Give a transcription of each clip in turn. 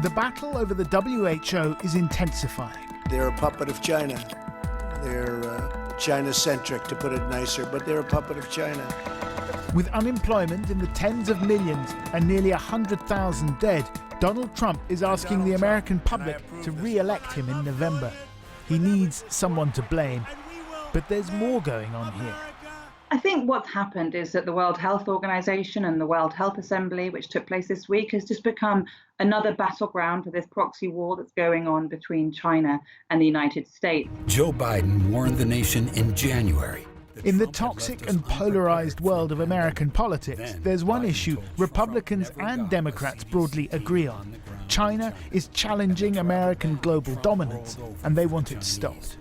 The battle over the WHO is intensifying. They're a puppet of China. They're China-centric, to put it nicer, but they're a puppet of China. With unemployment in the tens of millions and nearly 100,000 dead, Donald Trump is asking the American public to re-elect him in November. He needs someone to blame. But there's more going on here. I think what's happened is that the World Health Organization and the World Health Assembly, which took place this week, has just become another battleground for this proxy war that's going on between China and the United States. Joe Biden warned the nation in January. In the toxic and polarized world of American politics, there's one issue Republicans and Democrats broadly agree on. China is challenging American global dominance, and they want it stopped.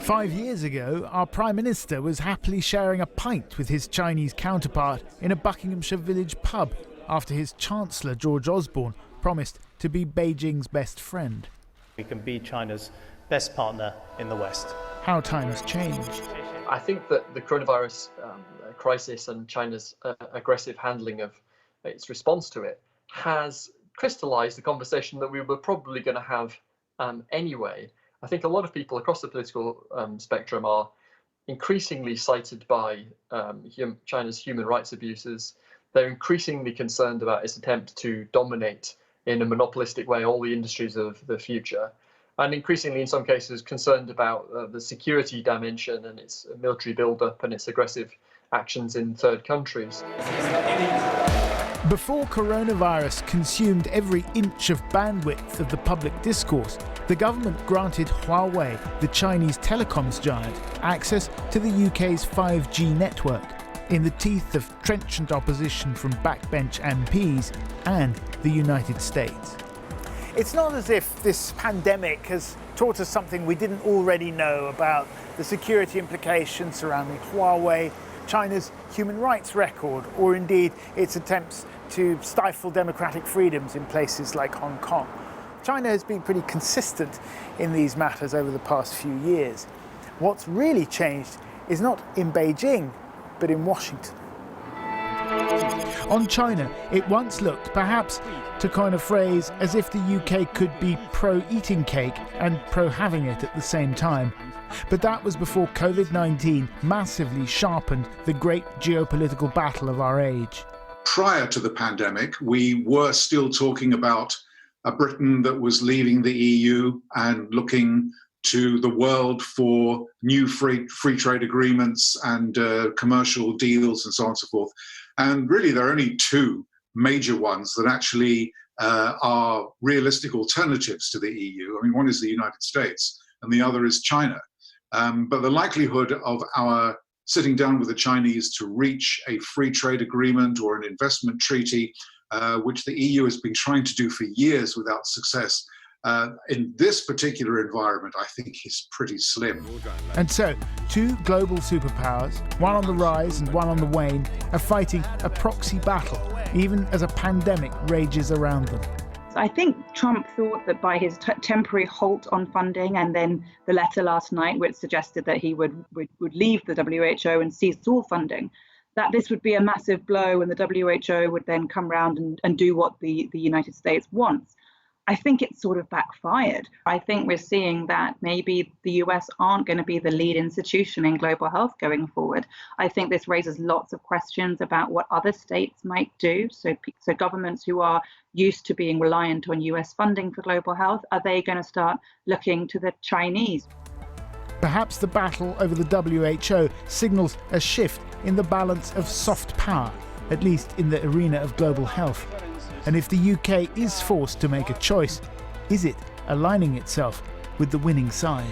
5 years ago, our Prime Minister was happily sharing a pint with his Chinese counterpart in a Buckinghamshire village pub after his Chancellor, George Osborne, promised to be Beijing's best friend. We can be China's best partner in the West. How times change. I think that the coronavirus crisis and China's aggressive handling of its response to it has crystallized the conversation that we were probably going to have anyway. I think a lot of people across the political spectrum are increasingly cited by China's human rights abuses. They're increasingly concerned about its attempt to dominate in a monopolistic way all the industries of the future, and increasingly, in some cases, concerned about the security dimension and its military buildup and its aggressive actions in third countries. Before coronavirus consumed every inch of bandwidth of the public discourse, the government granted Huawei, the Chinese telecoms giant, access to the UK's 5G network, in the teeth of trenchant opposition from backbench MPs and the United States. It's not as if this pandemic has taught us something we didn't already know about the security implications surrounding Huawei, China's human rights record, or indeed its attempts to stifle democratic freedoms in places like Hong Kong. China has been pretty consistent in these matters over the past few years. What's really changed is not in Beijing, but in Washington. On China, it once looked, perhaps to coin a phrase, as if the UK could be pro-eating cake and pro-having it at the same time. But that was before COVID-19 massively sharpened the great geopolitical battle of our age. Prior to the pandemic, we were still talking about a Britain that was leaving the EU and looking to the world for new free trade agreements and commercial deals and so on and so forth. And really, there are only two major ones that actually are realistic alternatives to the EU. I mean, one is the United States and the other is China. But the likelihood of our sitting down with the Chinese to reach a free trade agreement or an investment treaty, which the EU has been trying to do for years without success, in this particular environment, I think is pretty slim. And so, two global superpowers, one on the rise and one on the wane, are fighting a proxy battle, even as a pandemic rages around them. I think Trump thought that by his temporary halt on funding and then the letter last night, which suggested that he would leave the WHO and cease all funding, that this would be a massive blow and the WHO would then come round and do what the United States wants. I think it's sort of backfired. I think we're seeing that maybe the US aren't going to be the lead institution in global health going forward. I think this raises lots of questions about what other states might do. So governments who are used to being reliant on US funding for global health, are they going to start looking to the Chinese? Perhaps the battle over the WHO signals a shift in the balance of soft power, at least in the arena of global health. And if the UK is forced to make a choice, is it aligning itself with the winning side?